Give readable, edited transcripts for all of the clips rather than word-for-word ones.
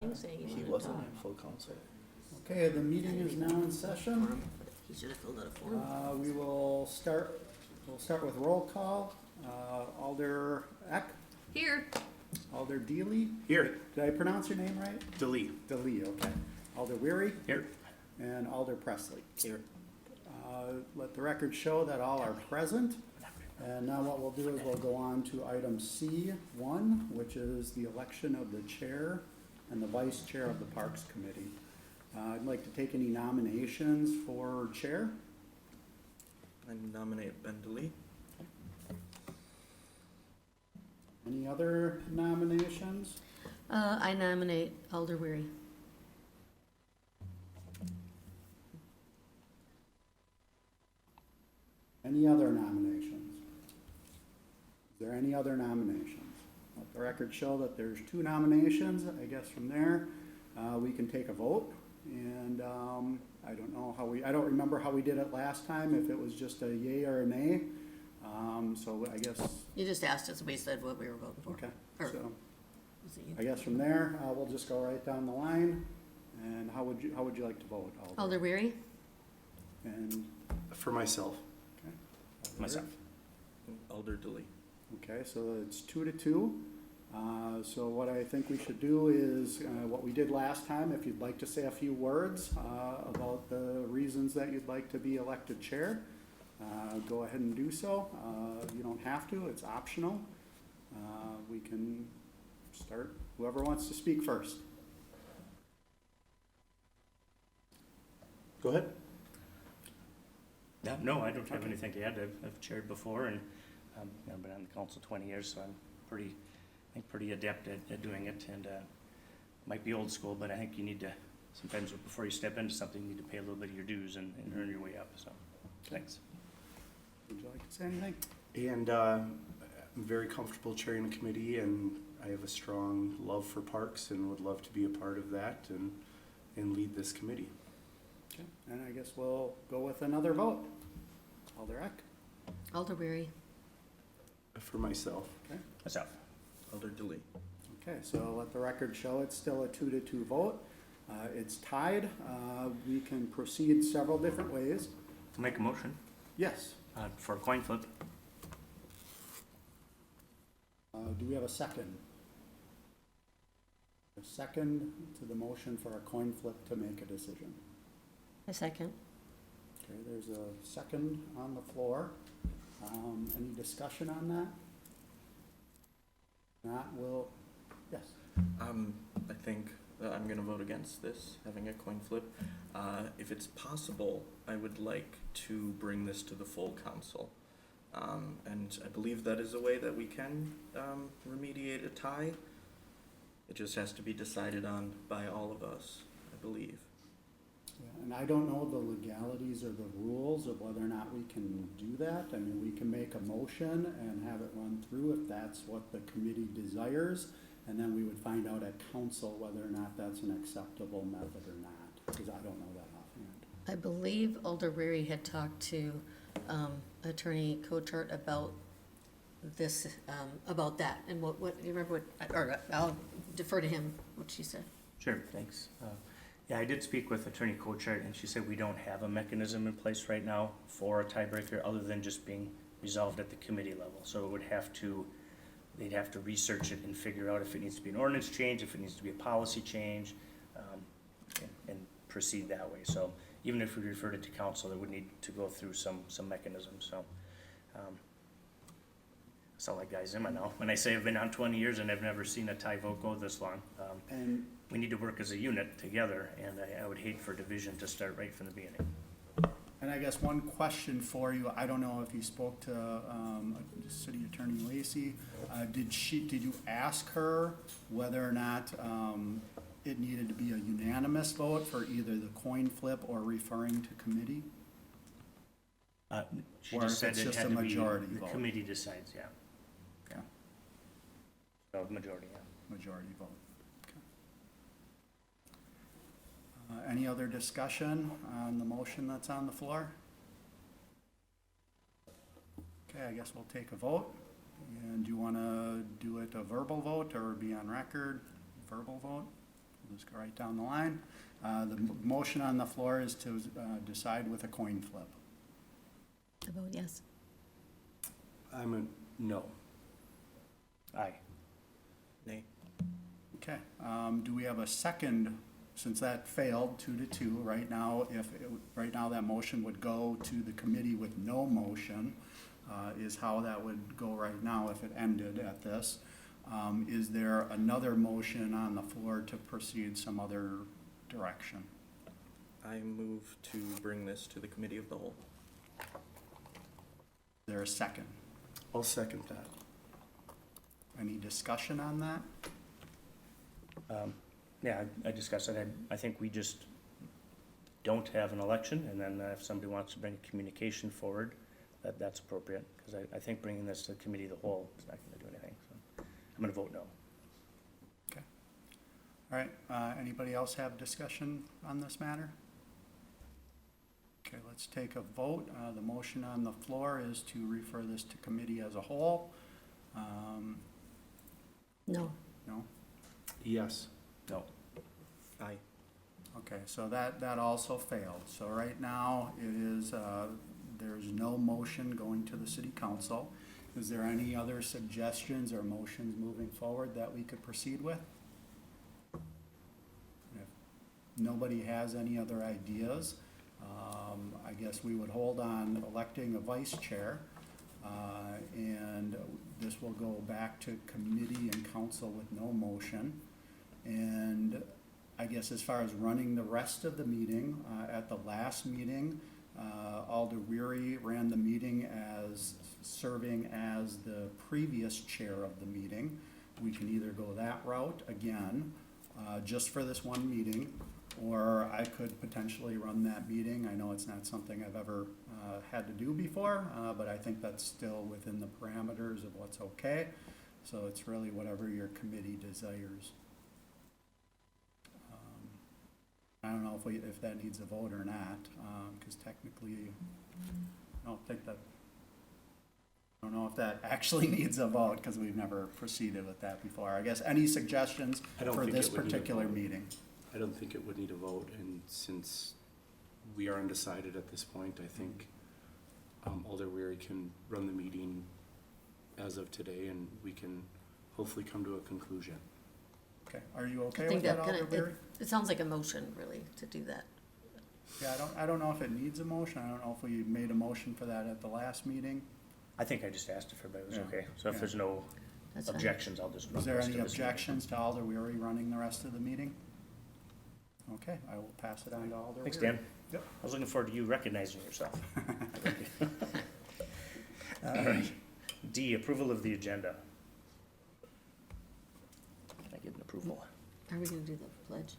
Saying He wasn't in full council. Okay, the meeting is now in session. He should have filled out a form. We'll start with roll call. Alder Eck, Here. Alder Deely. Here. Did I pronounce your name right? Delee. Delee, okay. Alder Weary. Here. And Alder Presley. Here. Let the record show that all are present. And now what we'll do is we'll go on to item C1, which is the election of the chair and the vice chair of the Parks Committee. I'd like to take any nominations for chair. I nominate Ben Delee. Any other nominations? I nominate Alder Weary. Any other nominations? Is there any other nominations? Let the record show that there's two nominations. I guess from there, we can take a vote. And I don't know I don't remember how we did it last time, if it was just a yay or a nay. So I guess, You just asked us, we said what we were voting for. okay, Or- so Was it you? I guess from there, we'll just go right down the line. And how would you like to vote? Alder Weary? And, For myself. okay. Myself. Alder Delee. Okay, so it's 2-2. So what I think we should do is, what we did last time, if you'd like to say a few words, about the reasons that you'd like to be elected chair, go ahead and do so. You don't have to, it's optional. We can start, whoever wants to speak first. Go ahead. Yeah, no, I don't have Okay. anything to add. I've chaired before and I've been on the council 20 years, so I'm pretty adept at doing it. And might be old school, but I think you need to, sometimes before you step into something, you need to pay a little bit of your dues and earn your way up, so, thanks. Would you like to say anything? And I'm very comfortable chairing the committee, and I have a strong love for parks and would love to be a part of that and lead this committee. Okay, and I guess we'll go with another vote. Alder Eck? Alder Weary. For myself, Myself. Alder Delee. Okay, so let the record show it's still a 2-2 vote. It's tied. We can proceed several different ways. To make a motion Yes. for a coin flip. Do we have a second? A second to the motion for a coin flip to make a decision. A second. Okay, there's a second on the floor. Any discussion on that? Not, yes. I think that I'm gonna vote against this, having a coin flip. If it's possible, I would like to bring this to the full council. And I believe that is a way that we can remediate a tie. It just has to be decided on by all of us, I believe. Yeah, and I don't know the legalities or the rules of whether or not we can do that. I mean, we can make a motion and have it run through if that's what the committee desires, and then we would find out at council whether or not that's an acceptable method or not, because I don't know that offhand. I believe Alder Weary had talked to Attorney Cochart about this, about that, and what, do you remember what, or I'll defer to him, what she said. Sure, thanks. Yeah, I did speak with Attorney Cochart, and she said we don't have a mechanism in place right now for a tiebreaker other than just being resolved at the committee level. So it would have to, they'd have to research it and figure out if it needs to be an ordinance change, if it needs to be a policy change, and proceed that way. So even if we referred it to council, it would need to go through some mechanism. So I sound like guys Zimmer now when I say I've been on 20 years and I've never seen a tie vote go this long. And We need to work as a unit together, and I would hate for division to start right from the beginning. I guess one question for you, I don't know if you spoke to City Attorney Lacy. Did you ask her whether or not it needed to be a unanimous vote for either the coin flip or referring to committee? She Or just if said it's it just had a to be, majority the vote. committee decides, yeah. Yeah. So majority, yeah. Majority vote. Okay. Any other discussion on the motion that's on the floor? Okay, I guess we'll take a vote. And do you want to do it a verbal vote or be on record? Verbal vote? just go right down the line. Motion on the floor is to decide with a coin flip. I vote yes. I'm a no. Aye. Nay. Okay, do we have a second, since that failed 2-2, right now, right now that motion would go to the committee with no motion, is how that would go right now if it ended at this. Is there another motion on the floor to proceed some other direction? I move to bring this to the committee of the whole. Is there a second? I'll second that. Any discussion on that? Yeah, I discussed it. I think we just don't have an election, and then if somebody wants to bring communication forward, that's appropriate, because I think bringing this to the committee of the whole is not gonna do anything, so I'm gonna vote no. Okay. All right, anybody else have discussion on this matter? Okay, let's take a vote. The motion on the floor is to refer this to committee as a whole. No. No? Yes. No. Aye. Okay, so that also failed. So right now, it is, there's no motion going to the city council. Is there any other suggestions or motions moving forward that we could proceed with? If nobody has any other ideas, I guess we would hold on electing a vice chair. And this will go back to committee and council with no motion. And I guess as far as running the rest of the meeting, at the last meeting, Alder Weary ran the meeting as serving as the previous chair of the meeting. We can either go that route again, just for this one meeting, or I could potentially run that meeting. I know it's not something I've ever had to do before, but I think that's still within the parameters of what's okay. So it's really whatever your committee desires. I don't know if that needs a vote or not, because technically, I don't know if that actually needs a vote, because we've never proceeded with that before. I guess any suggestions I don't for think this it would need a particular vote. meeting? I don't think it would need a vote, and since we are undecided at this point, I think Alder Weary can run the meeting as of today, and we can hopefully come to a conclusion. Okay, are you I okay think with that, that Alder kind Weary? of, it sounds like a motion, really, to do that. Yeah, I don't know if it needs a motion. I don't know if we made a motion for that at the last meeting. I think I just asked if everybody was Yeah. okay, so if Yeah. there's no That's fine. objections, I'll just run Is the there rest any of this meeting. objections to Alder Weary running the rest of the meeting? Okay, I will pass it on to Alder Weary. Thanks, Dan. Yep. I was looking forward to you recognizing yourself. All right. D, approval of the agenda. Can I get an approval? Are we gonna do the pledge?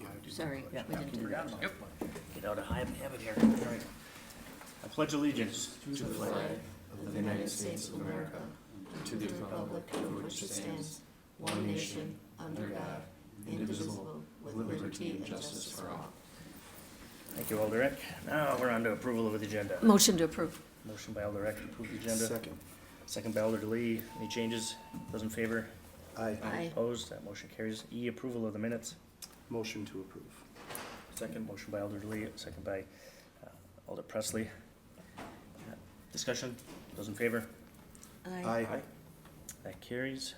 Yeah. Sorry, Yeah, we didn't do that. Get out of habit here. All right. I pledge allegiance To the flag of the United States of America, to the republic for which it stands, one nation, under God, indivisible, with liberty and justice for all. Thank you, Alderick. Now we're on to approval of the agenda. Motion to approve. Motion by Alderick to approve the agenda. Second. Second by Alder DeLee. Any changes? Those in favor? Aye. Aye. Opposed? That motion carries. E, approval of the minutes. Motion to approve. Second. Motion by Alder DeLee, second by Alder Presley. Discussion? Those in favor? Aye. Aye. That carries.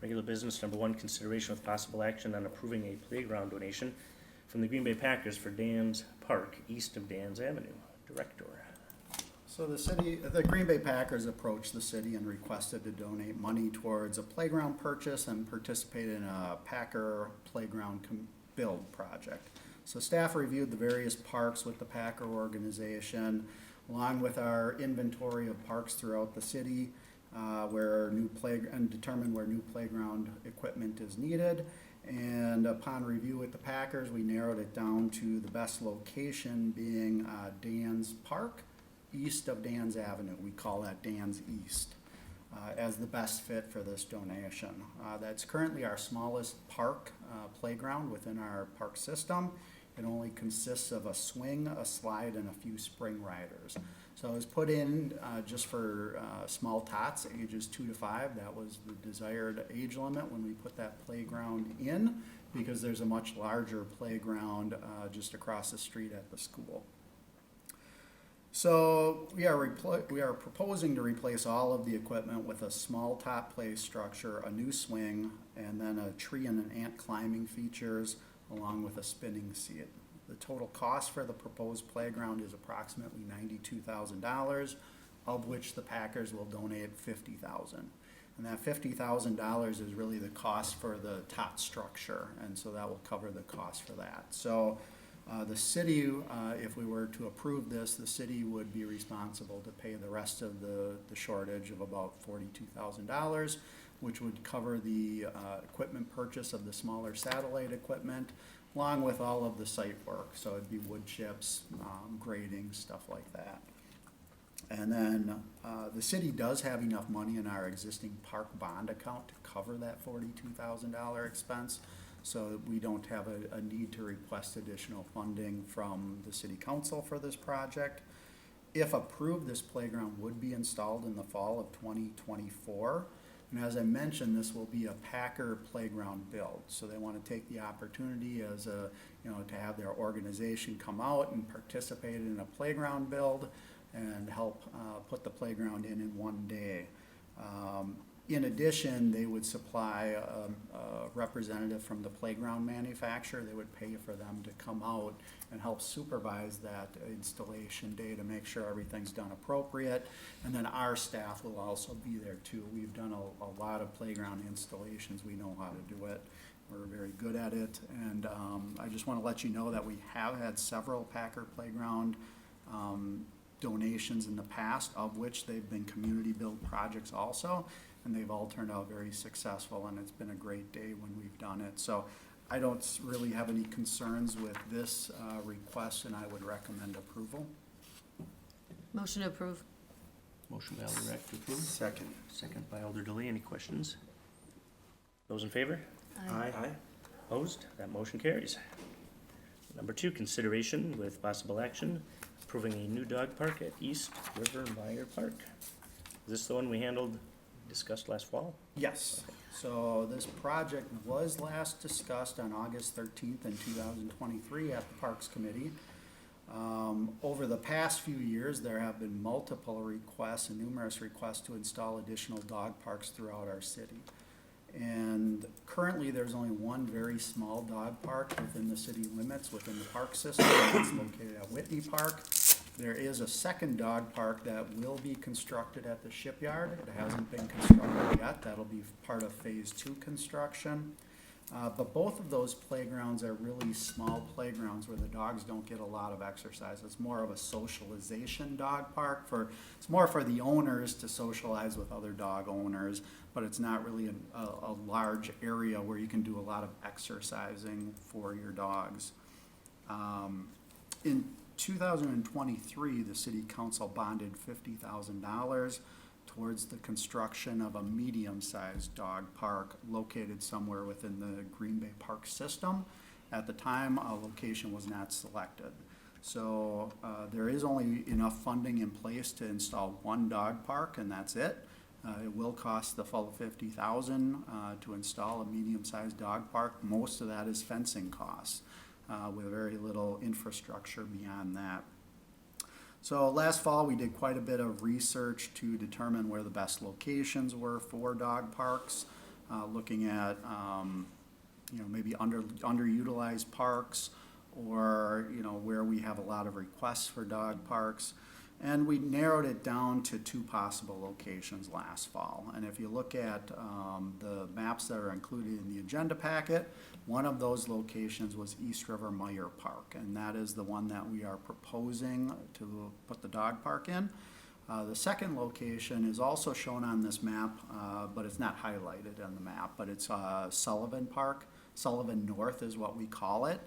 Regular business, number one, consideration with possible action on approving a playground donation from the Green Bay Packers for Dan's Park, east of Dan's Avenue. Director. So the Green Bay Packers approached the city and requested to donate money towards a playground purchase and participate in a Packer playground build project. So staff reviewed the various parks with the Packer organization, along with our inventory of parks throughout the city, and determined where new playground equipment is needed. And upon review with the Packers, we narrowed it down to the best location being Dan's Park, east of Dan's Avenue. We call that Dan's East, as the best fit for this donation. That's currently our smallest park playground within our park system. It only consists of a swing, a slide, and a few spring riders. So it was put in just for small tots, ages 2 to 5. That was the desired age limit when we put that playground in, because there's a much larger playground just across the street at the school. So we are proposing to replace all of the equipment with a small top play structure, a new swing, and then a tree and an ant climbing features, along with a spinning seat. The total cost for the proposed playground is approximately $92,000, of which the Packers will donate $50,000. And that $50,000 is really the cost for the top structure, and so that will cover the cost for that. So the city, if we were to approve this, the city would be responsible to pay the rest of the shortage of about $42,000, which would cover the equipment purchase of the smaller satellite equipment, along with all of the site work. So it'd be wood chips, grading, stuff like that. And then the city does have enough money in our existing park bond account to cover that $42,000 expense. So we don't have a need to request additional funding from the city council for this project. If approved, this playground would be installed in the fall of 2024. And as I mentioned, this will be a Packer playground build. So they want to take the opportunity as to have their organization come out and participate in a playground build and help put the playground in one day. In addition, they would supply a representative from the playground manufacturer. They would pay for them to come out and help supervise that installation day to make sure everything's done appropriate. And then our staff will also be there too. We've done a lot of playground installations. We know how to do it. We're very good at it. And I just want to let you know that we have had several Packer playground donations in the past, of which they've been community build projects also. And they've all turned out very successful, and it's been a great day when we've done it. So I don't really have any concerns with this request, and I would recommend approval. Motion to approve. Motion by Alder Rack to approve. Second. Second by Alder Delay. Any questions? Those in favor? Aye. Opposed? That motion carries. Number 2, consideration with possible action approving a new dog park at East River Meyer Park. Is this the one we discussed last fall? Yes. So this project was last discussed on August 13th in 2023 at the Parks Committee. Over the past few years, there have been multiple requests and numerous requests to install additional dog parks throughout our city. And currently, there's only one very small dog park within the city limits, within the park system. It's located at Whitney Park. There is a second dog park that will be constructed at the shipyard. It hasn't been constructed yet. That'll be part of phase 2 construction. But both of those playgrounds are really small playgrounds where the dogs don't get a lot of exercise. It's more of a socialization dog park. It's more for the owners to socialize with other dog owners, but it's not really a large area where you can do a lot of exercising for your dogs. In 2023, the city council bonded $50,000 towards the construction of a medium-sized dog park located somewhere within the Green Bay Park system. At the time, a location was not selected. So there is only enough funding in place to install one dog park, and that's it. It will cost the full $50,000 to install a medium-sized dog park. Most of that is fencing costs, with very little infrastructure beyond that. So last fall, we did quite a bit of research to determine where the best locations were for dog parks, looking at maybe underutilized parks, or where we have a lot of requests for dog parks. And we narrowed it down to 2 possible locations last fall. And if you look at the maps that are included in the agenda packet, one of those locations was East River Meyer Park, and that is the one that we are proposing to put the dog park in. The second location is also shown on this map, but it's not highlighted on the map, but it's Sullivan Park. Sullivan North is what we call it.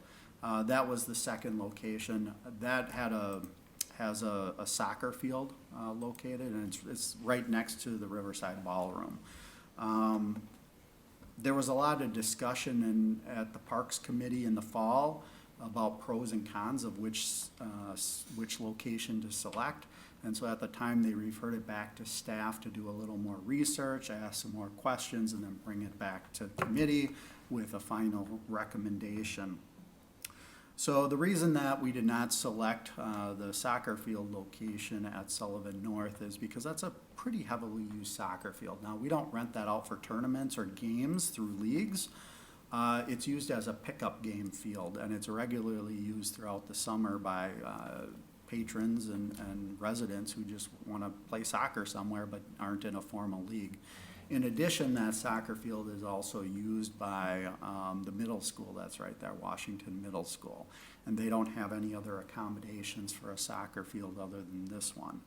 That was the second location. That has a soccer field located, and it's right next to the Riverside Ballroom. There was a lot of discussion at the Parks Committee in the fall about pros and cons of which location to select. And so at the time, they referred it back to staff to do a little more research, ask some more questions, and then bring it back to committee with a final recommendation. So the reason that we did not select the soccer field location at Sullivan North is because that's a pretty heavily used soccer field. Now, we don't rent that out for tournaments or games through leagues. It's used as a pickup game field, and it's regularly used throughout the summer by patrons and residents who just want to play soccer somewhere but aren't in a formal league. In addition, that soccer field is also used by the middle school that's right there, Washington Middle School. And they don't have any other accommodations for a soccer field other than this one.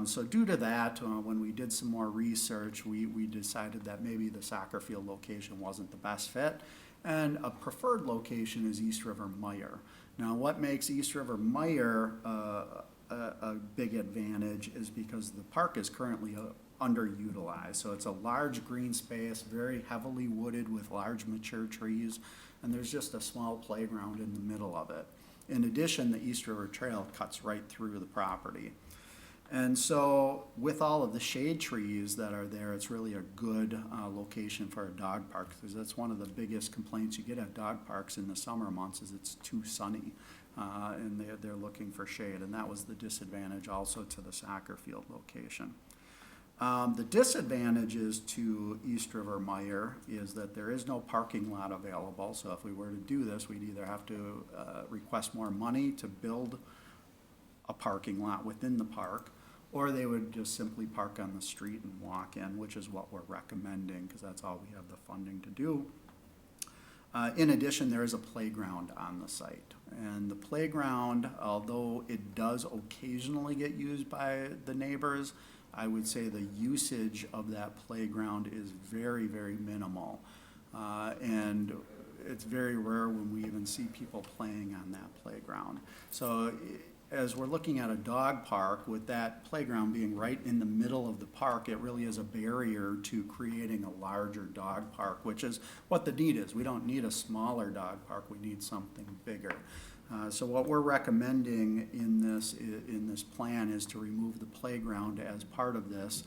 So due to that, when we did some more research, we decided that maybe the soccer field location wasn't the best fit. And a preferred location is East River Meijer. Now, what makes East River Meijer a big advantage is because the park is currently underutilized. So it's a large green space, very heavily wooded with large mature trees, and there's just a small playground in the middle of it. In addition, the East River Trail cuts right through the property. And so with all of the shade trees that are there, it's really a good location for a dog park, because that's one of the biggest complaints you get at dog parks in the summer months is it's too sunny, and they're looking for shade, and that was the disadvantage also to the soccer field location. The disadvantages to East River Meijer is that there is no parking lot available, so if we were to do this, we'd either have to request more money to build a parking lot within the park, or they would just simply park on the street and walk in, which is what we're recommending, because that's all we have the funding to do. In addition, there is a playground on the site, and the playground, although it does occasionally get used by the neighbors, I would say the usage of that playground is very, very minimal. And it's very rare when we even see people playing on that playground. So as we're looking at a dog park, with that playground being right in the middle of the park, it really is a barrier to creating a larger dog park, which is what the need is. We don't need a smaller dog park, we need something bigger. So what we're recommending in this plan is to remove the playground as part of this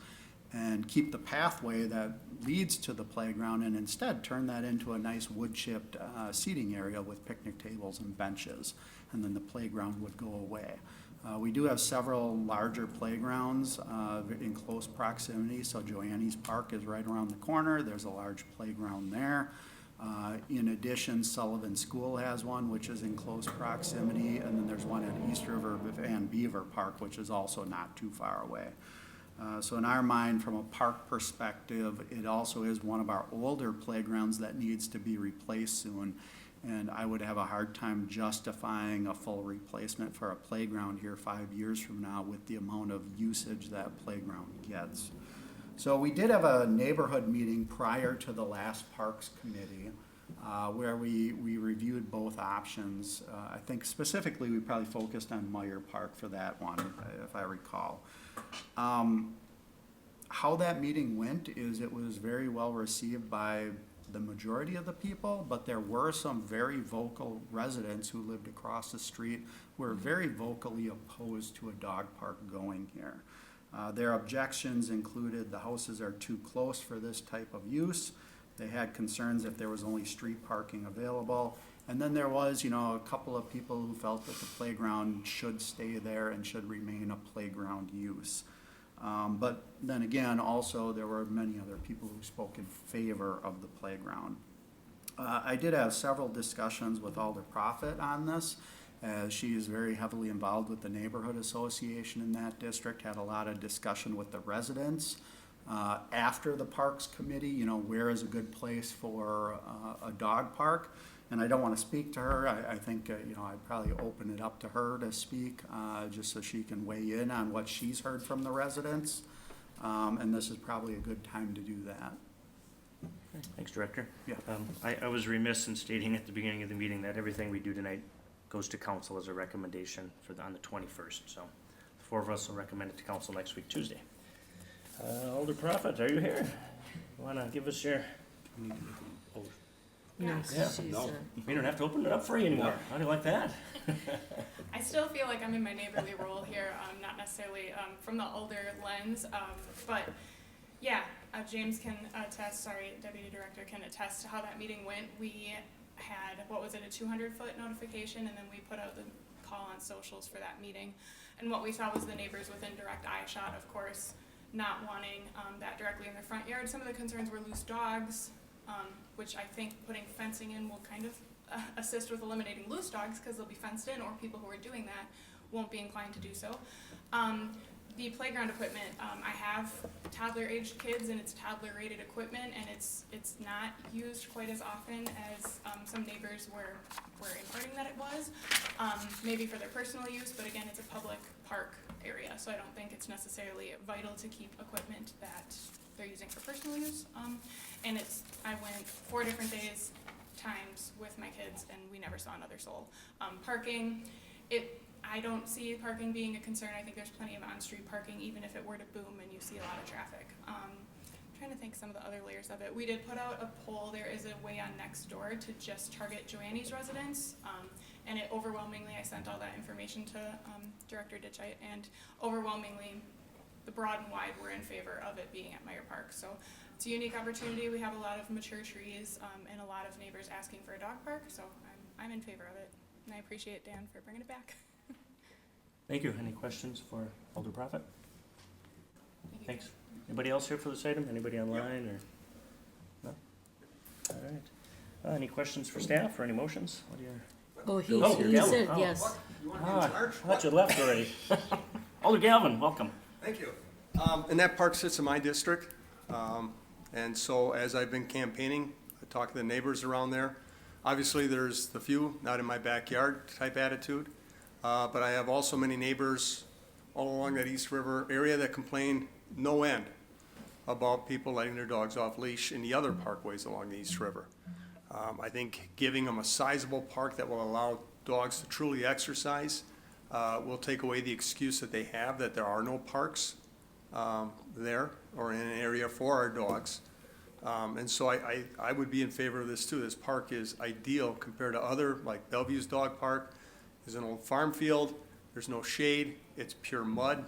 and keep the pathway that leads to the playground, and instead turn that into a nice wood chipped seating area with picnic tables and benches, and then the playground would go away. We do have several larger playgrounds in close proximity, so Joanne's Park is right around the corner. There's a large playground there. In addition, Sullivan School has one, which is in close proximity, and then there's one at East River Van Beaver Park, which is also not too far away. So in our mind, from a park perspective, it also is one of our older playgrounds that needs to be replaced soon. And I would have a hard time justifying a full replacement for a playground here 5 years from now with the amount of usage that playground gets. So we did have a neighborhood meeting prior to the last Parks Committee where we reviewed both options. I think specifically we probably focused on Meijer Park for that one, if I recall. How that meeting went is it was very well received by the majority of the people, but there were some very vocal residents who lived across the street who were very vocally opposed to a dog park going here. Their objections included the houses are too close for this type of use. They had concerns if there was only street parking available. And then there was, a couple of people who felt that the playground should stay there and should remain a playground use. But then again, also there were many other people who spoke in favor of the playground. I did have several discussions with Alder Prophet on this, as she is very heavily involved with the neighborhood association in that district, had a lot of discussion with the residents. After the Parks Committee, where is a good place for a dog park? And I don't want to speak to her. I think, I'd probably open it up to her to speak, just so she can weigh in on what she's heard from the residents. And this is probably a good time to do that. Thanks, Director. Yeah. I was remiss in stating at the beginning of the meeting that everything we do tonight goes to council as a recommendation on the 21st. So the four of us will recommend it to council next week, Tuesday. Alder Prophet, are you here? You want to give us your... No, Yeah. she's, No. We don't have to open it up for you anymore. How do you like that? I still feel like I'm in my neighborly role here, not necessarily from the older lens, but yeah, James can attest, Deputy Director can attest to how that meeting went. We had, what was it, a 200-foot notification, and then we put out the call on socials for that meeting. And what we saw was the neighbors within direct eye shot, of course, not wanting that directly in their front yard. Some of the concerns were loose dogs, which I think putting fencing in will kind of assist with eliminating loose dogs because they'll be fenced in, or people who are doing that won't be inclined to do so. The playground equipment, I have toddler-aged kids and it's toddler-rated equipment, and it's not used quite as often as some neighbors were imparting that it was. Maybe for their personal use, but again, it's a public park area, so I don't think it's necessarily vital to keep equipment that they're using for personal use. And I went 4 different times with my kids, and we never saw another soul. Parking, I don't see parking being a concern. I think there's plenty of on-street parking, even if it were to boom and you see a lot of traffic. I'm trying to think some of the other layers of it. We did put out a poll. There is a way on Nextdoor to just target Joanne's residents, and it overwhelmingly, I sent all that information to Director Ditchite, and overwhelmingly, the broad and wide were in favor of it being at Meyer Park. So it's a unique opportunity. We have a lot of mature trees and a lot of neighbors asking for a dog park, so I'm in favor of it. And I appreciate Dan for bringing it back. Thank you. Any questions for Alder Prophet? Thank you. Thanks. Anybody else here for this item? Anybody online or? No? All right. Any questions for staff or any motions? What do you? oh, Oh, he Galvin. said, Oh. yes. You want to be in charge? I thought you left already. Alder Galvin, welcome. Thank you. And that park sits in my district. And so as I've been campaigning, I talk to the neighbors around there. Obviously, there's the few, not in my backyard type attitude. But I have also many neighbors all along that East River area that complain no end about people letting their dogs off leash in the other parkways along the East River. I think giving them a sizable park that will allow dogs to truly exercise will take away the excuse that they have that there are no parks there or in an area for our dogs. And so I would be in favor of this too. This park is ideal compared to other, like Bellevue's Dog Park. There's an old farm field, there's no shade, it's pure mud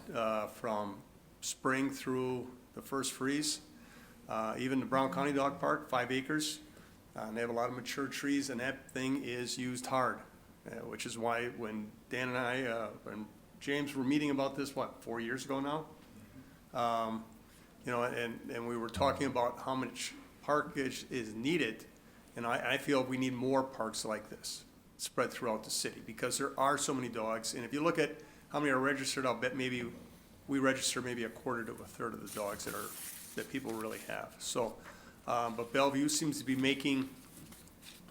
from spring through the first freeze. Even the Brown County Dog Park, 5 acres, and they have a lot of mature trees, and that thing is used hard, which is why when Dan and I and James were meeting about this, 4 years ago now? You know, and we were talking about how much parkage is needed, and I feel we need more parks like this spread throughout the city, because there are so many dogs, and if you look at how many are registered, I'll bet maybe we register maybe a quarter to a third of the dogs that people really have. So, but Bellevue seems to be making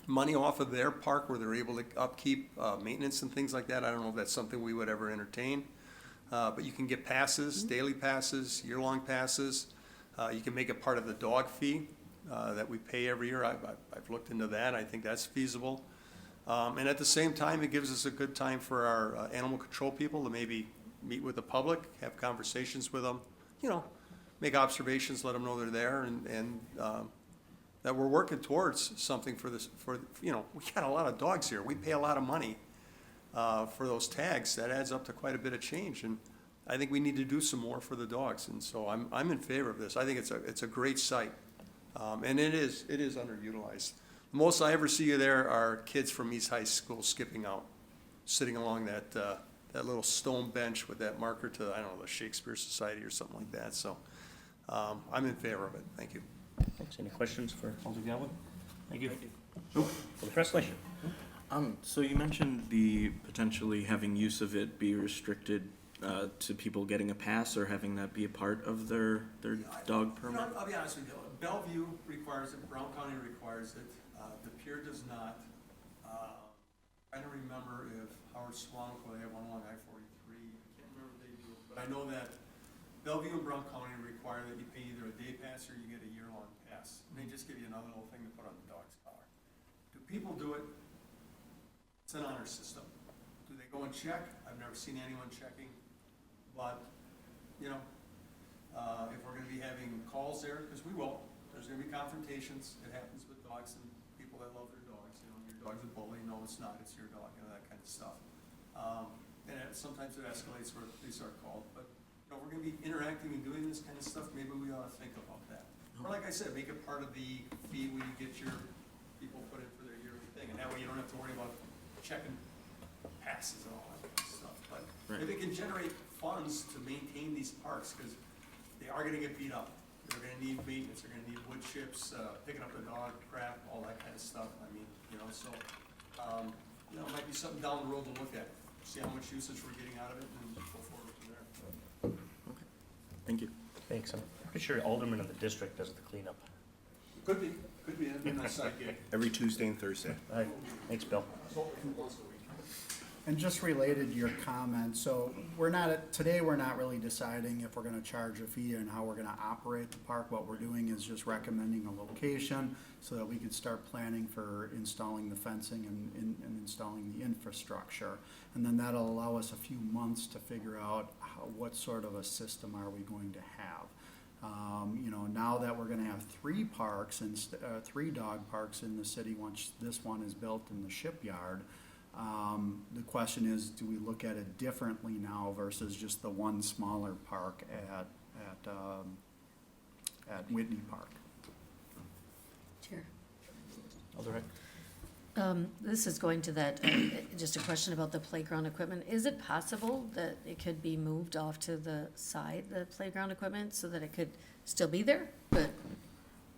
money off of their park where they're able to upkeep maintenance and things like that. I don't know if that's something we would ever entertain. But you can get passes, daily passes, year-long passes. You can make it part of the dog fee that we pay every year. I've looked into that. I think that's feasible. And at the same time, it gives us a good time for our animal control people to maybe meet with the public, have conversations with them, you know, make observations, let them know they're there, and that we're working towards something for this, you know, we got a lot of dogs here. We pay a lot of money for those tags. That adds up to quite a bit of change, and I think we need to do some more for the dogs, and so I'm in favor of this. I think it's a great site, and it is underutilized. The most I ever see there are kids from East High School skipping out, sitting along that little stone bench with that marker to, I don't know, the Shakespeare Society or something like that. So I'm in favor of it. Thank you. Thanks. Any questions for Alder Galvin? Thank you. Alder Presley? So you mentioned the potentially having use of it be restricted to people getting a pass or having that be a part of their dog permit. I'll be honest with you. Bellevue requires it. Brown County requires it. The Pier does not. I don't remember if Howard Swanico, they have one along I-43. I can't remember if they do, but I know that Bellevue and Brown County require that you pay either a day pass or you get a year-long pass. And they just give you another little thing to put on the dog's collar. Do people do it? It's an honor system. Do they go and check? I've never seen anyone checking. But, you know, if we're gonna be having calls there, because we will, there's gonna be confrontations. It happens with dogs and people people that love their dogs, you know, your dog's a bully, no, it's not, it's your dog, you know, that kind of stuff. Sometimes it escalates where police are called, but, you know, we're gonna be interacting and doing this kind of stuff, maybe we ought to think about that. Or like I said, make it part of the fee when you get your people put in for their yearly thing, and that way you don't have to worry about checking passes and all that kind of stuff. But Right. if it can generate funds to maintain these parks, because they are gonna get beat up. They're gonna need maintenance, they're gonna need wood chips, picking up the dog crap, all that kind of stuff. I mean, you know, so, you know, it might be something down the road to look at, see how much usage we're getting out of it, and go forward from there. Thank you. Thanks. I'm pretty sure Alderman in the district does the cleanup. Could be, that'd be a nice side gig. Every Tuesday and Thursday. All right, thanks, Bill. Once a week. And just related to your comment, so today we're not really deciding if we're gonna charge a fee and how we're gonna operate the park. What we're doing is just recommending a location so that we can start planning for installing the fencing and installing the infrastructure. And then that'll allow us a few months to figure out what sort of a system are we going to have. You know, now that we're gonna have three parks and, three dog parks in the city, once this one is built in the shipyard, the question is, do we look at it differently now versus just the one smaller park at Whitney Park? Chair. Alderman. This is going to that, just a question about the playground equipment. Is it possible that it could be moved off to the side, the playground equipment, so that it could still be there, but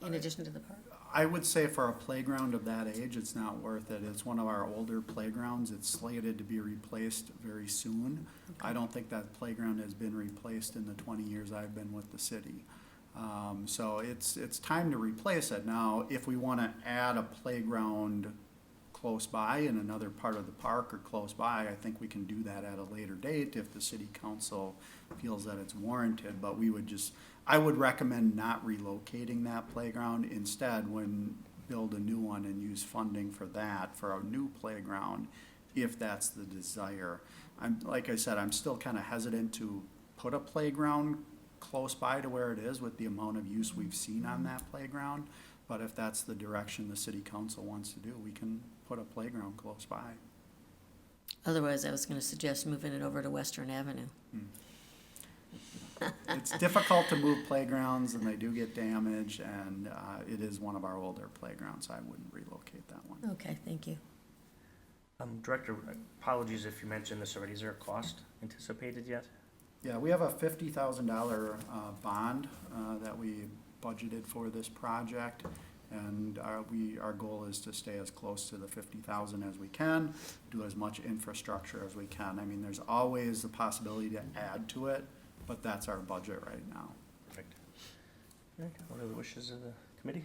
in addition to the park? I would say for a playground of that age, it's not worth it. It's one of our older playgrounds. It's slated to be replaced very soon. I don't think that playground has been replaced in the 20 years I've been with the city. So it's time to replace it. Now, if we want to add a playground close by in another part of the park or close by, I think we can do that at a later date if the city council feels that it's warranted. But I would recommend not relocating that playground. Instead, build a new one and use funding for that, for a new playground, if that's the desire. Like I said, I'm still kind of hesitant to put a playground close by to where it is with the amount of use we've seen on that playground. But if that's the direction the city council wants to do, we can put a playground close by. Otherwise, I was gonna suggest moving it over to Western Avenue. It's difficult to move playgrounds and they do get damaged, and it is one of our older playgrounds, so I wouldn't relocate that one. Okay, thank you. Director, apologies if you mentioned this already. Is there a cost anticipated yet? Yeah, we have a $50,000 bond that we budgeted for this project, and our goal is to stay as close to the 50,000 as we can, do as much infrastructure as we can. I mean, there's always the possibility to add to it, but that's our budget right now. Perfect. All right, what are the wishes of the committee?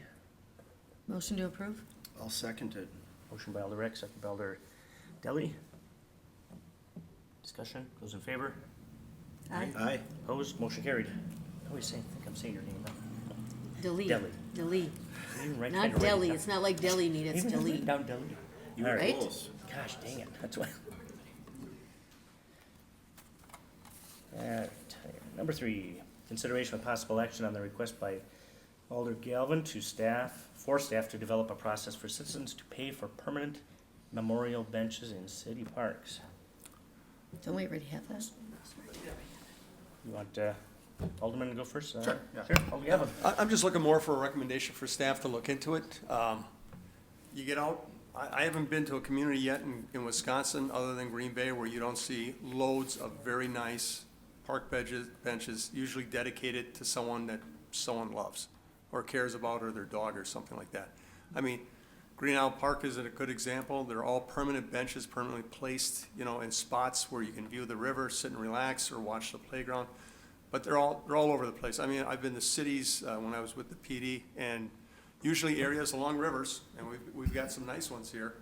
Motion to approve? I'll second it. Motion by Alder Rick, second by Alder Deli. Discussion, those in favor? Aye. Aye. Opposed, motion carried. I always think I'm saying your name now. Delete. Deli. Delete. Even right- Not kinda write it deli, down. it's not like deli meat, it's Even write delete. down Deli. You All were right. close. Gosh, dang it, that's why. Number 3, consideration of possible action on the request by Alder Galvin for staff to develop a process for citizens to pay for permanent memorial benches in city parks. Don't we already have that? You want Alderman to go first? Sure, yeah. Sure, Alder Galvin. I'm just looking more for a recommendation for staff to look into it. You get out, I haven't been to a community yet in Wisconsin, other than Green Bay, where you don't see loads of very nice park benches, usually dedicated to someone that someone loves or cares about, or their dog or something like that. I mean, Green Isle Park is a good example. They're all permanent benches, permanently placed, you know, in spots where you can view the river, sit and relax, or watch the playground. But they're all over the place. I mean, I've been to cities when I was with the PD, and usually areas along rivers, and we've got some nice ones here.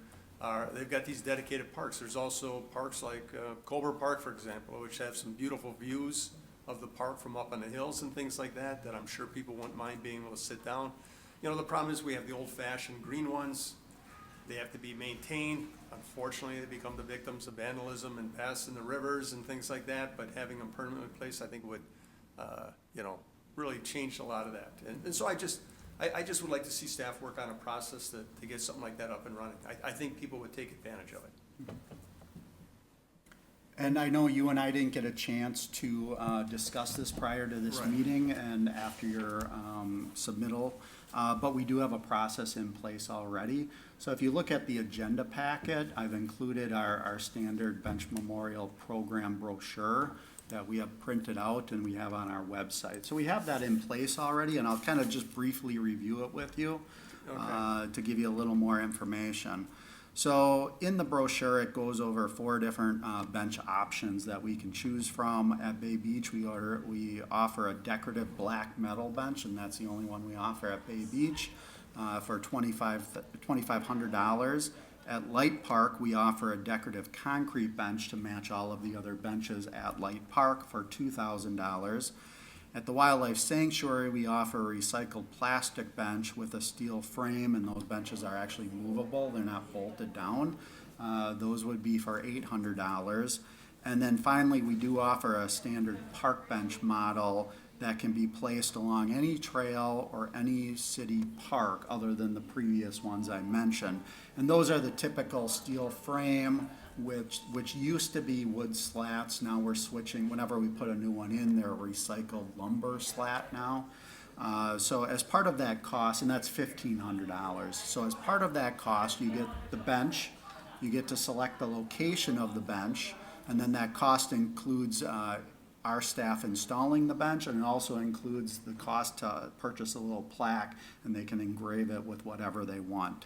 They've got these dedicated parks. There's also parks like Colbert Park, for example, which have some beautiful views of the park from up on the hills and things like that, that I'm sure people wouldn't mind being able to sit down. You know, the problem is we have the old-fashioned green ones. They have to be maintained. Unfortunately, they become the victims of vandalism and pests in the rivers and things like that, but having them permanently placed, I think would, you know, really change a lot of that. And so I I just would like to see staff work on a process to get something like that up and running. I think people would take advantage of it. And I know you and I didn't get a chance to discuss this prior to this Right. meeting and after your submittal, but we do have a process in place already. So if you look at the agenda packet, I've included our standard Bench Memorial Program brochure that we have printed out and we have on our website. So we have that in place already, and I'll kind of just briefly review it with you to give you a little more information. So in the brochure, it goes over 4 different bench options that we can choose from. At Bay Beach, we offer a decorative black metal bench, and that's the only one we offer at Bay Beach for $2,500. At Light Park, we offer a decorative concrete bench to match all of the other benches at Light Park for $2,000. At the Wildlife Sanctuary, we offer a recycled plastic bench with a steel frame, and those benches are actually movable, they're not bolted down. Those would be for $800. And then finally, we do offer a standard park bench model that can be placed along any trail or any city park other than the previous ones I mentioned. And those are the typical steel frame, which used to be wood slats. Now we're switching, whenever we put a new one in, they're recycled lumber slat now. So as part of that cost, and that's $1,500. So as part of that cost, you get the bench, you get to select the location of the bench, and then that cost includes our staff installing the bench, and it also includes the cost to purchase a little plaque, and they can engrave it with whatever they want.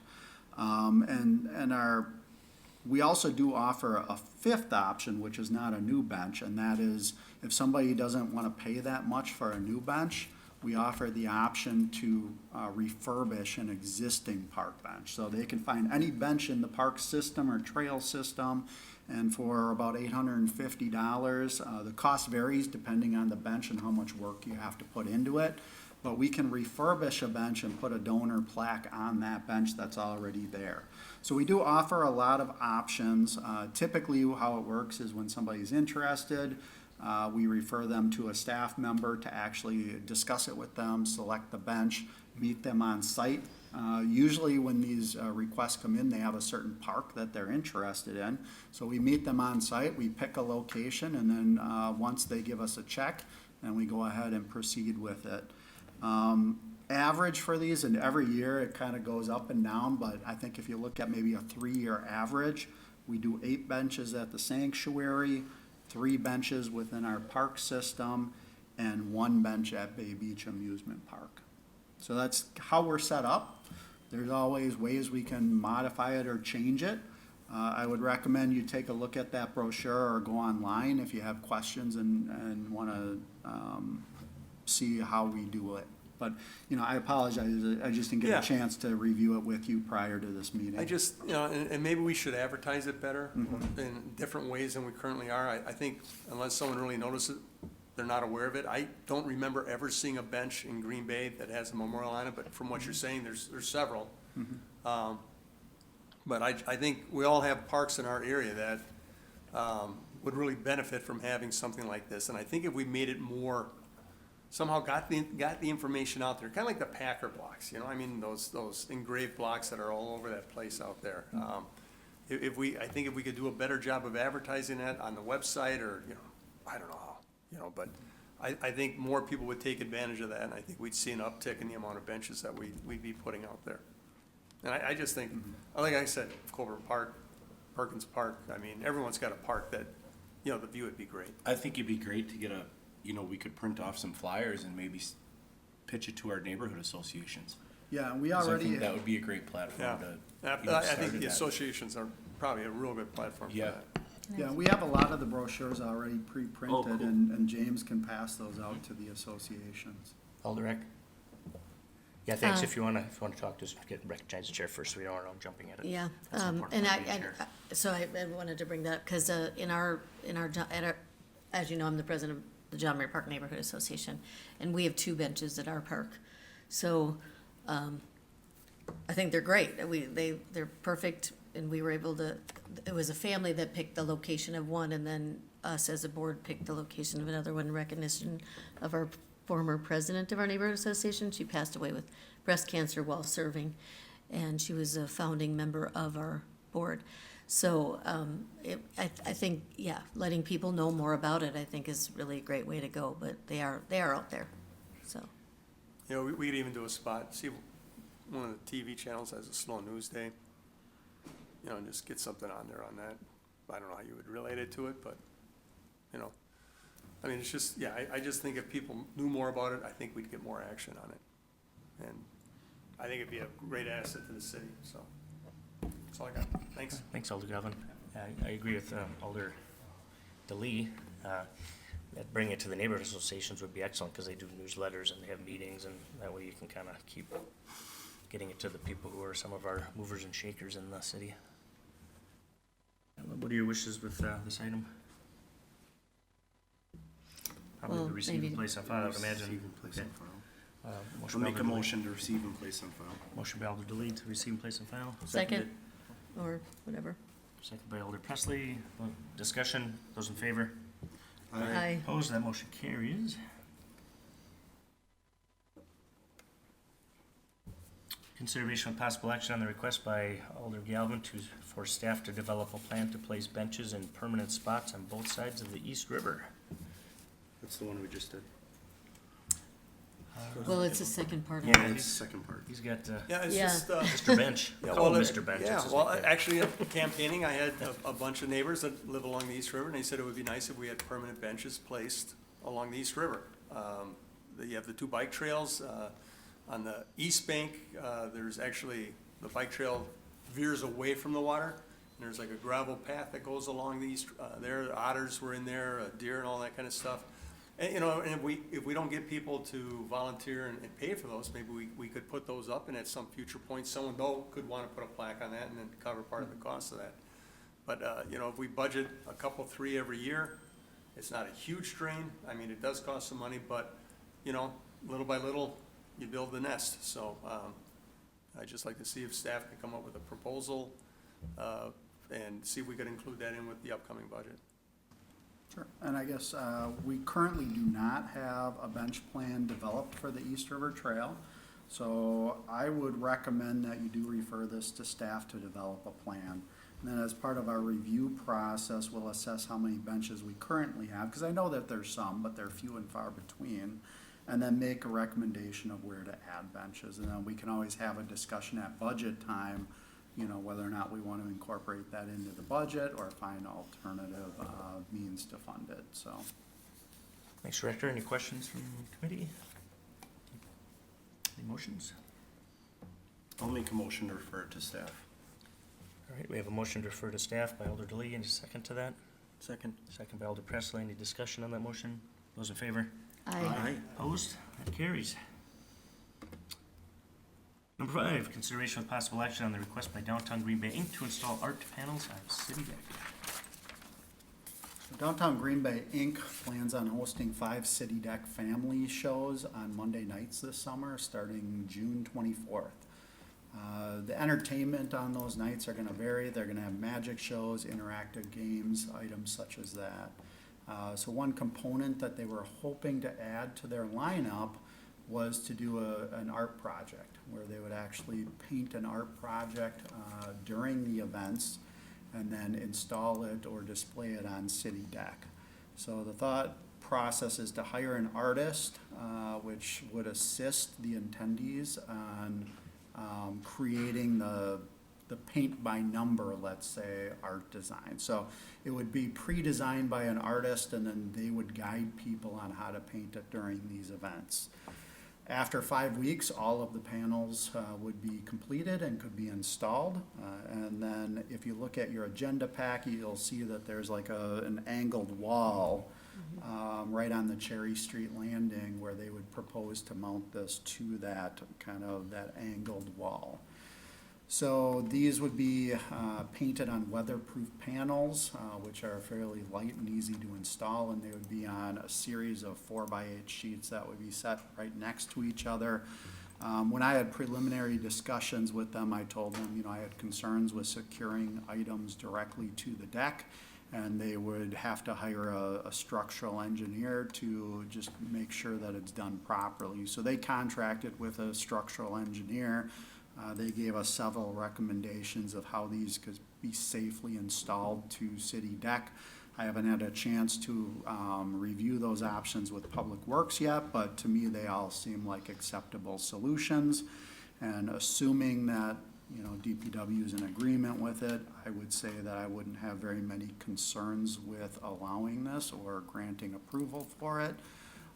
We also do offer a 5th option, which is not a new bench, and that is if somebody doesn't want to pay that much for a new bench, we offer the option to refurbish an existing park bench. So they can find any bench in the park system or trail system, and for about $850. The cost varies depending on the bench and how much work you have to put into it. But we can refurbish a bench and put a donor plaque on that bench that's already there. So we do offer a lot of options. Typically how it works is when somebody's interested, we refer them to a staff member to actually discuss it with them, select the bench, meet them on site. Usually when these requests come in, they have a certain park that they're interested in. So we meet them on site, we pick a location, and then once they give us a check, then we go ahead and proceed with it. Average for these, and every year it kind of goes up and down, but I think if you look at maybe a 3-year average, we do 8 benches at the sanctuary, 3 benches within our park system, and 1 bench at Bay Beach Amusement Park. So that's how we're set up. There's always ways we can modify it or change it. I would recommend you take a look at that brochure or go online if you have questions and want to see how we do it. But, I apologize, I just didn't get Yeah. a chance to review it with you prior to this meeting. I just, and maybe we should advertise it better in different ways than we currently are. I think unless someone really notices it, they're not aware of it. I don't remember ever seeing a bench in Green Bay that has a memorial on it, but from what you're saying, there's several. But I think we all have parks in our area that would really benefit from having something like this. And I think if we made it more, somehow got the information out there, kind of like the Packer blocks, those engraved blocks that are all over that place out there. I think if we could do a better job of advertising that on the website, or, I don't know how, but I think more people would take advantage of that, and I think we'd see an uptick in the amount of benches that we'd be putting out there. And I just think, like I said, Colburn Park, Perkins Park, everyone's got a park that, the view would be great. I think it'd be great to get we could print off some flyers and maybe pitch it to our neighborhood associations. Yeah, we 'Cause I already, think that would be a great platform Yeah, to, I start think it the at. associations are probably a real good platform for Yeah. that. yeah, we have a lot of the brochures already pre-printed, Oh, cool. and James can pass those out to the associations. Alderek? Yeah, thanks. Uh, If you wanna talk, just recognize the chair first, so we don't want to jumping at it. Yeah, That's important and for the chair. so I wanted to bring that up, because as you know, I'm the president of the John Muir Park Neighborhood Association, and we have 2 benches at our park. So, I think they're great. They're perfect, and we were able to, it was a family that picked the location of one, and then us as a board picked the location of another one in recognition of our former president of our neighborhood association. She passed away with breast cancer while serving, and she was a founding member of our board. So I think, yeah, letting people know more about it, I think, is really a great way to go, but they are out there, so. You know, we could even do a spot, see if one of the TV channels has a slow news day, you know, and just get something on there on that. I don't know how you would relate it to it, but, you know, I mean, it's just, yeah, I just think if people knew more about it, I think we'd get more action on it. And I think it'd be a great asset to the city, so that's all I got. Thanks. Thanks, Alder Galvin. I agree with Alder DeLee. That bringing it to the neighborhood associations would be excellent because they do newsletters and they have meetings, and that way you can kind of keep getting it to the people who are some of our movers and shakers in the city. What are your wishes with this item? Probably Well, the receive and maybe- place on file, I would imagine. Receive and place on Okay. file. I'll Motion by make a Alder DeLee. motion to receive and place on file. Motion by Alder DeLee to receive and place on file. Second, or whatever. Second by Alder Presley. Discussion, those in favor? Aye. Opposed, that motion carries. Consideration of possible action on the request by Alder Galvin for staff to develop a plan to place benches in permanent spots on both sides of the East River. That's the one we just did. Well, it's the second part of Yeah, it. That's the he's, second part. he's got Yeah, it's Yeah. just, Mr. Bench. Yeah, Call him well, Mr. Bench. Yeah, That's his well, nickname. actually, campaigning, I had a bunch of neighbors that live along the East River, and they said it would be nice if we had permanent benches placed along the East River. You have the two bike trails, on the east bank, there's actually, the bike trail veers away from the water, and there's like a gravel path that goes along the east, there, otters were in there, deer and all that kind of stuff. And, you know, and if we don't get people to volunteer and pay for those, maybe we could put those up, and at some future point, someone though could wanna put a plaque on that and then cover part of the cost of that. But, you know, if we budget a couple, 3 every year, it's not a huge drain. I mean, it does cost some money, but, you know, little by little, you build the nest. So, I'd just like to see if staff can come up with a proposal, and see if we could include that in with the upcoming budget. Sure, and I guess we currently do not have a bench plan developed for the East River Trail. So I would recommend that you do refer this to staff to develop a plan. And then as part of our review process, we'll assess how many benches we currently have, because I know that there's some, but they're few and far between. And then make a recommendation of where to add benches. And then we can always have a discussion at budget time, you know, whether or not we want to incorporate that into the budget or find alternative means to fund it, so. Thanks, Director. Any questions from the committee? Any motions? I'll make a motion to refer it to staff. All right, we have a motion to refer to staff by Alder DeLee. Any second to that? Second. Second by Alder Presley. Any discussion on that motion? Those in favor? Aye. Opposed? That carries. Number 5, consideration with possible action on the request by Downtown Green Bay Inc. to install art panels on city deck. Downtown Green Bay Inc. plans on hosting 5 City Deck family shows on Monday nights this summer, starting June 24th. The entertainment on those nights are gonna vary. They're gonna have magic shows, interactive games, items such as that. So one component that they were hoping to add to their lineup was to do an art project, where they would actually paint an art project during the events and then install it or display it on city deck. So the thought process is to hire an artist, which would assist the attendees on creating the paint by number, let's say, art design. So it would be pre-designed by an artist, and then they would guide people on how to paint it during these events. After 5 weeks, all of the panels would be completed and could be installed. And then if you look at your agenda pack, you'll see that there's like an angled wall right on the Cherry Street landing where they would propose to mount this to that kind of that angled wall. So these would be painted on weatherproof panels, which are fairly light and easy to install, and they would be on a series of 4x8 sheets that would be set right next to each other. When I had preliminary discussions with them, I told them, you know, I had concerns with securing items directly to the deck, and they would have to hire a structural engineer to just make sure that it's done properly. So they contracted with a structural engineer. They gave us several recommendations of how these could be safely installed to city deck. I haven't had a chance to review those options with Public Works yet, but to me, they all seem like acceptable solutions. And assuming that, you know, DPW is in agreement with it, I would say that I wouldn't have very many concerns with allowing this or granting approval for it.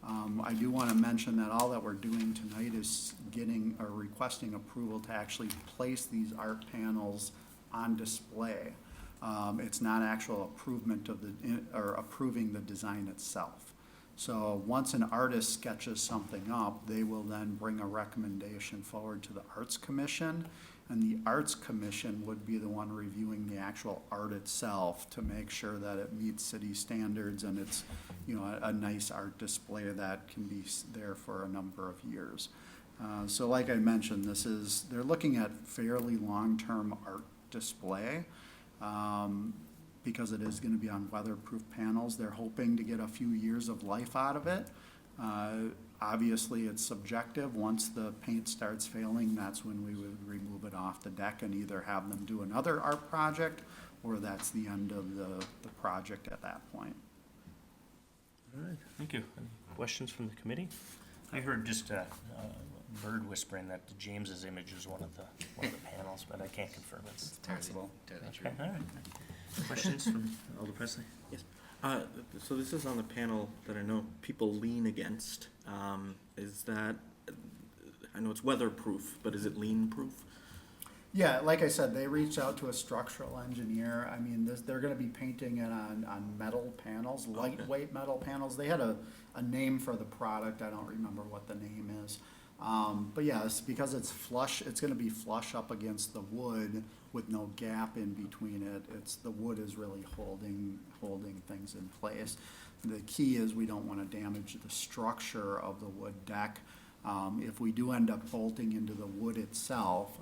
I do want to mention that all that we're doing tonight is getting or requesting approval to actually place these art panels on display. It's not actual approvement of or approving the design itself. So once an artist sketches something up, they will then bring a recommendation forward to the Arts Commission, and the Arts Commission would be the one reviewing the actual art itself to make sure that it meets city standards and it's, you know, a nice art display that can be there for a number of years. So like I mentioned, they're looking at fairly long-term art display. Because it is gonna be on weatherproof panels. They're hoping to get a few years of life out of it. Obviously, it's subjective. Once the paint starts failing, that's when we would remove it off the deck and either have them do another art project, or that's the end of the project at that point. All right, thank you. Any questions from the committee? I heard just a bird whispering that James's image is one of the panels, but I can't confirm it. It's possible. Okay, all right. Questions from Alder Presley? Yes. So this is on the panel that I know people lean against. Is that, I know it's weatherproof, but is it lean-proof? Yeah, like I said, they reached out to a structural engineer. I mean, they're gonna be painting it on metal panels, lightweight metal panels. They had a name for the product. I don't remember what the name is. But yeah, it's because it's flush, it's gonna be flush up against the wood with no gap in between it. The wood is really holding things in place. The key is we don't wanna damage the structure of the wood deck. If we do end up bolting into the wood itself,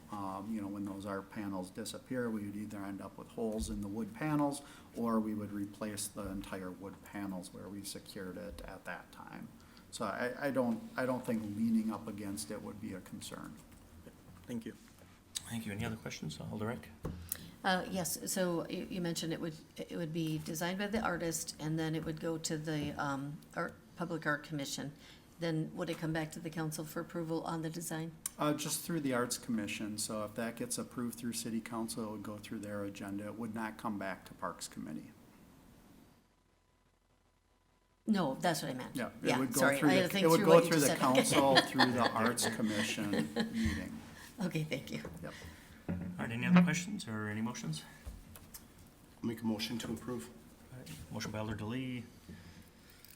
you know, when those art panels disappear, we would either end up with holes in the wood panels, or we would replace the entire wood panels where we secured it at that time. So I don't think leaning up against it would be a concern. Thank you. Thank you. Any other questions? Alder Eck? Yes, so you mentioned it would be designed by the artist, and then it would go to the Public Art Commission. Then would it come back to the council for approval on the design? Just through the Arts Commission, so if that gets approved through City Council, it would go through their agenda. It would not come back to Parks Committee. No, that's what I meant. Yeah, Yeah, it would go sorry, through I had to think it would through go what you through just the said. council, through the Arts Commission meeting. Okay, thank you. Yep. All right, any other questions or any motions? Make a motion to approve. All right, motion by Alder DeLee,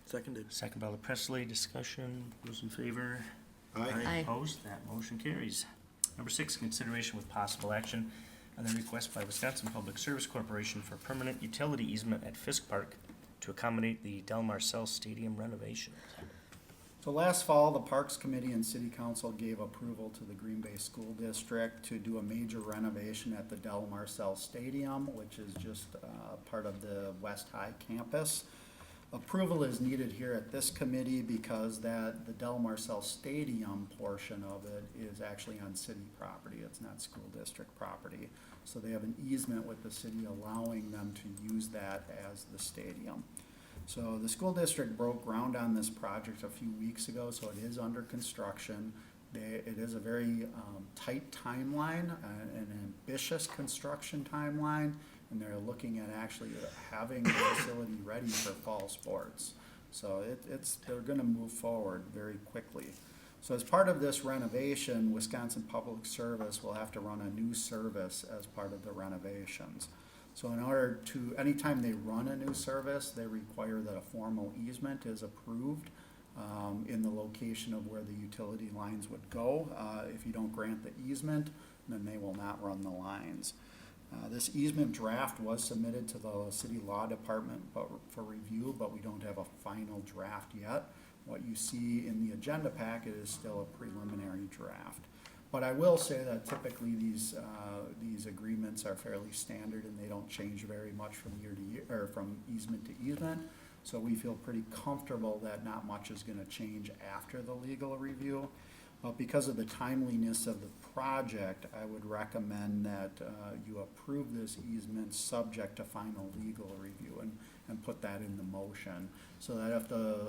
Seconded. second by Alder Presley. Discussion. Those in favor? Aye. Opposed? That motion carries. Number 6, consideration with possible action on the request by Wisconsin Public Service Corporation for permanent utility easement at Fisk Park to accommodate the Del Marcel Stadium renovation. So last fall, the Parks Committee and City Council gave approval to the Green Bay School District to do a major renovation at the Del Marcel Stadium, which is just part of the West High campus. Approval is needed here at this committee because the Del Marcel Stadium portion of it is actually on city property. It's not school district property. So they have an easement with the city allowing them to use that as the stadium. So the school district broke ground on this project a few weeks ago, so it is under construction. It is a very tight timeline, an ambitious construction timeline, and they're looking at actually having the facility ready for fall sports. So they're gonna move forward very quickly. So as part of this renovation, Wisconsin Public Service will have to run a new service as part of the renovations. So in order to, anytime they run a new service, they require that a formal easement is approved in the location of where the utility lines would go. If you don't grant the easement, then they will not run the lines. This easement draft was submitted to the city law department for review, but we don't have a final draft yet. What you see in the agenda packet is still a preliminary draft. But I will say that typically these agreements are fairly standard and they don't change very much from year to year, or from easement to easement. So we feel pretty comfortable that not much is gonna change after the legal review. But because of the timeliness of the project, I would recommend that you approve this easement subject to final legal review and put that in the motion. So that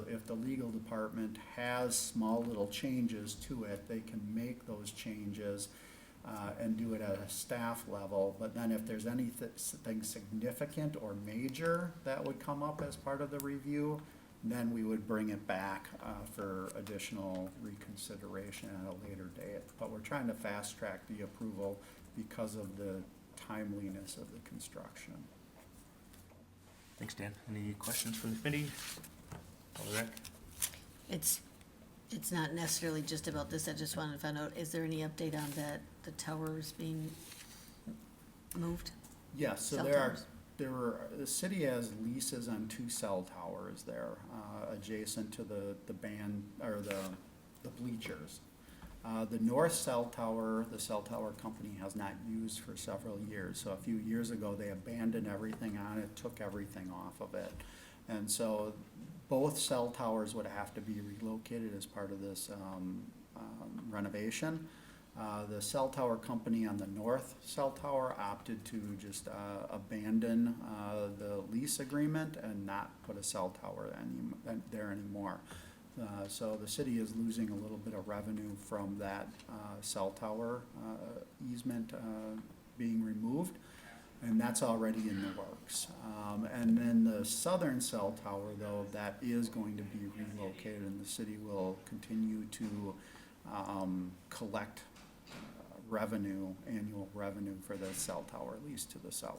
if the legal department has small little changes to it, they can make those changes and do it at a staff level. But then if there's anything significant or major that would come up as part of the review, then we would bring it back for additional reconsideration at a later date. But we're trying to fast track the approval because of the timeliness of the construction. Thanks, Dan. Any questions from the committee? Alder Eck? It's not necessarily just about this, I just wanted to find out, is there any update on that, the towers being moved? Yes, so Cell towers? the city has leases on 2 cell towers there, adjacent to the band, or the bleachers. The north cell tower, the cell tower company has not used for several years. So a few years ago, they abandoned everything on it, took everything off of it. And so both cell towers would have to be relocated as part of this renovation. The cell tower company on the north cell tower opted to just abandon the lease agreement and not put a cell tower there anymore. So the city is losing a little bit of revenue from that cell tower easement being removed, and that's already in the works. And then the southern cell tower, though, that is going to be relocated, and the city will continue to collect annual revenue for the cell tower lease to the south.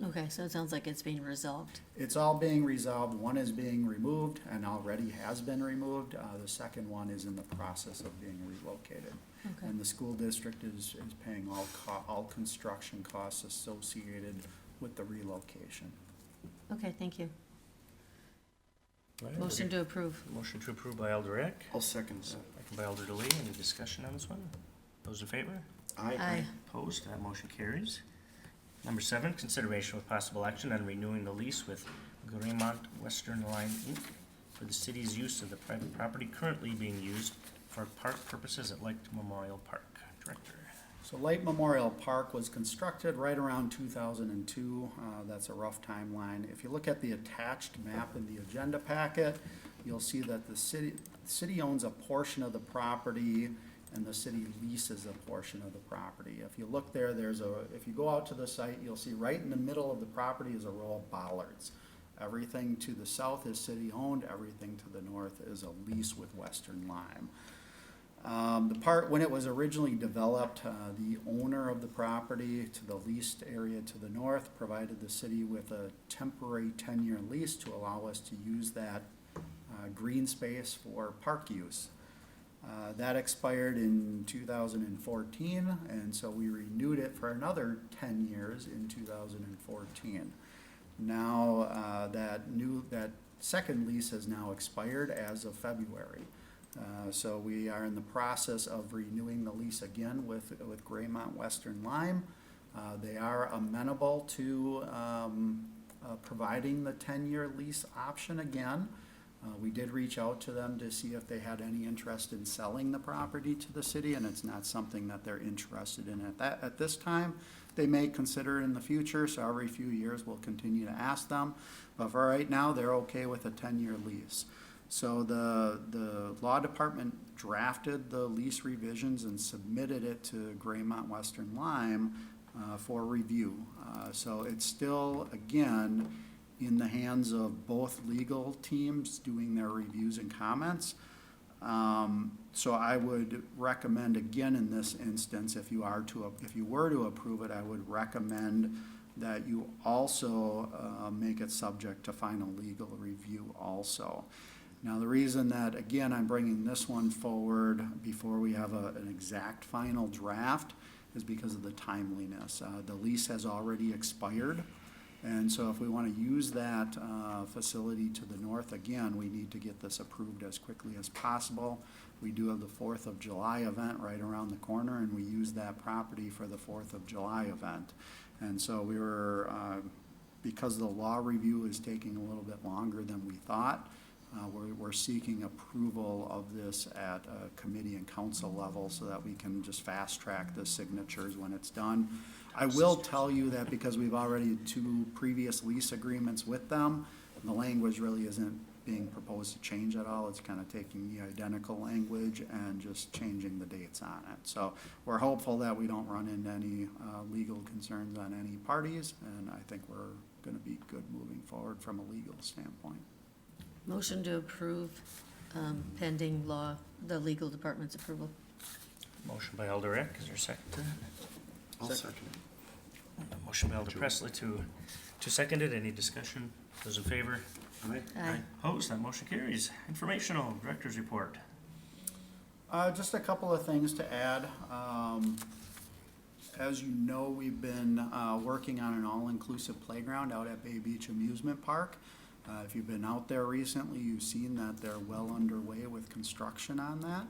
Okay, so it sounds like it's being resolved. It's all being resolved. One is being removed and already has been removed. The second one is in the process of being relocated. Okay. And the school district is paying all construction costs associated with the relocation. Okay, thank you. All right, Motion to approve. Motion to approve by Alder Eck, I'll second that. second by Alder DeLee. Any discussion on this one? Those in favor? Aye. Opposed? That motion carries. Number 7, consideration with possible action on renewing the lease with Graymont Western Line, Inc. for the city's use of the private property currently being used for park purposes at Light Memorial Park. Director. So Light Memorial Park was constructed right around 2002. That's a rough timeline. If you look at the attached map in the agenda packet, you'll see that the city owns a portion of the property and the city leases a portion of the property. If you look there, if you go out to the site, you'll see right in the middle of the property is a row of bollards. Everything to the south is city-owned, everything to the north is a lease with Western Lime. When it was originally developed, the owner of the property to the leased area to the north provided the city with a temporary 10-year lease to allow us to use that green space for park use. That expired in 2014, and so we renewed it for another 10 years in 2014. Now, that second lease has now expired as of February. So we are in the process of renewing the lease again with Graymont Western Lime. They are amenable to providing the 10-year lease option again. We did reach out to them to see if they had any interest in selling the property to the city, and it's not something that they're interested in at this time. They may consider it in the future, so every few years we'll continue to ask them. But for right now, they're okay with a 10-year lease. So the law department drafted the lease revisions and submitted it to Graymont Western Lime for review. So it's still, again, in the hands of both legal teams doing their reviews and comments. So I would recommend, again, in this instance, if you were to approve it, I would recommend that you also make it subject to final legal review also. Now, the reason that, again, I'm bringing this one forward before we have an exact final draft is because of the timeliness. The lease has already expired, And so if we want to use that facility to the north, again, we need to get this approved as quickly as possible. We do have the 4th of July event right around the corner, and we use that property for the 4th of July event. And so we were, because the law review is taking a little bit longer than we thought, we're seeking approval of this at a committee and council level so that we can just fast track the signatures when it's done. I will tell you that because we've already 2 previous lease agreements with them, the language really isn't being proposed to change at all. It's kind of taking the identical language and just changing the dates on it. So we're hopeful that we don't run into any legal concerns on any parties, and I think we're gonna be good moving forward from a legal standpoint. Motion to approve pending law, the legal department's approval. Motion by Alder Eck, is there a second to that? I'll second it. A motion by Alder Presley to second it. Any discussion? Those in favor? Aye. Aye. Opposed? That motion carries. Informational Director's Report. Just a couple of things to add. As you know, we've been working on an all-inclusive playground out at Bay Beach Amusement Park. If you've been out there recently, you've seen that they're well underway with construction on that.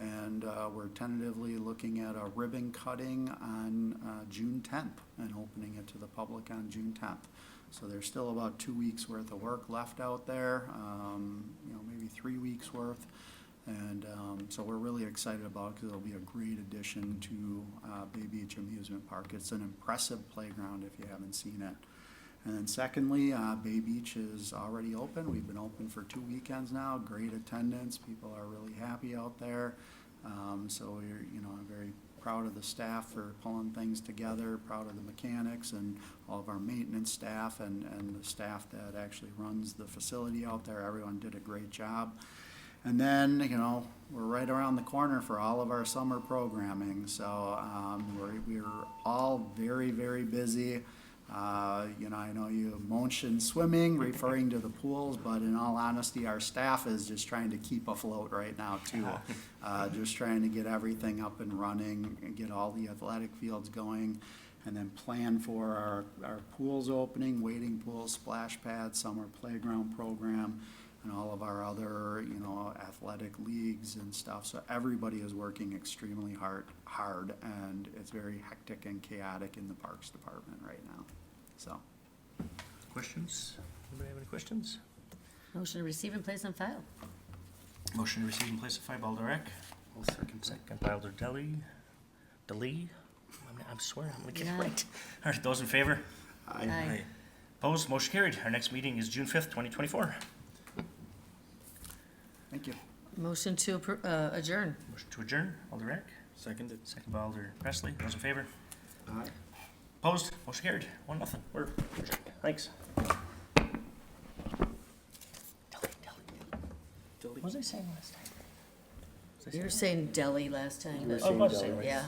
And we're tentatively looking at a ribbon cutting on June 10th and opening it to the public on June 10th. So there's still about 2 weeks worth of work left out there, maybe 3 weeks worth. And so we're really excited about it because it'll be a great addition to Bay Beach Amusement Park. It's an impressive playground if you haven't seen it. And then secondly, Bay Beach is already open. We've been open for 2 weekends now. Great attendance. People are really happy out there. So I'm very proud of the staff for pulling things together, proud of the mechanics and all of our maintenance staff and the staff that actually runs the facility out there. Everyone did a great job. And then, we're right around the corner for all of our summer programming. So we're all very, very busy. I know you mentioned swimming, referring to the pools, but in all honesty, our staff is just trying to keep afloat right now too. Just trying to get everything up and running and get all the athletic fields going, and then plan for our pools opening, wading pools, splash pads, summer playground program, and all of our other, athletic leagues and stuff. So everybody is working extremely hard, and it's very hectic and chaotic in the Parks Department right now. So, Questions? Anybody have any questions? Motion to receive and place on file. Motion to receive and place a five, Alder Eck. I'll second that. Second by Alder Deli. I'm swearing, I'm gonna get it Yeah. right. All right, those in favor? Aye. Opposed? Motion carried. Our next meeting is June 5th, 2024. thank you. Motion to adjourn. Motion to adjourn, Alder Eck. Seconded. Second by Alder Presley. Those in favor? Aye. Opposed? Motion carried. 1-0. We're adjourned. Thanks. What was I saying last time? You were saying deli last time. I was about to say, Yeah.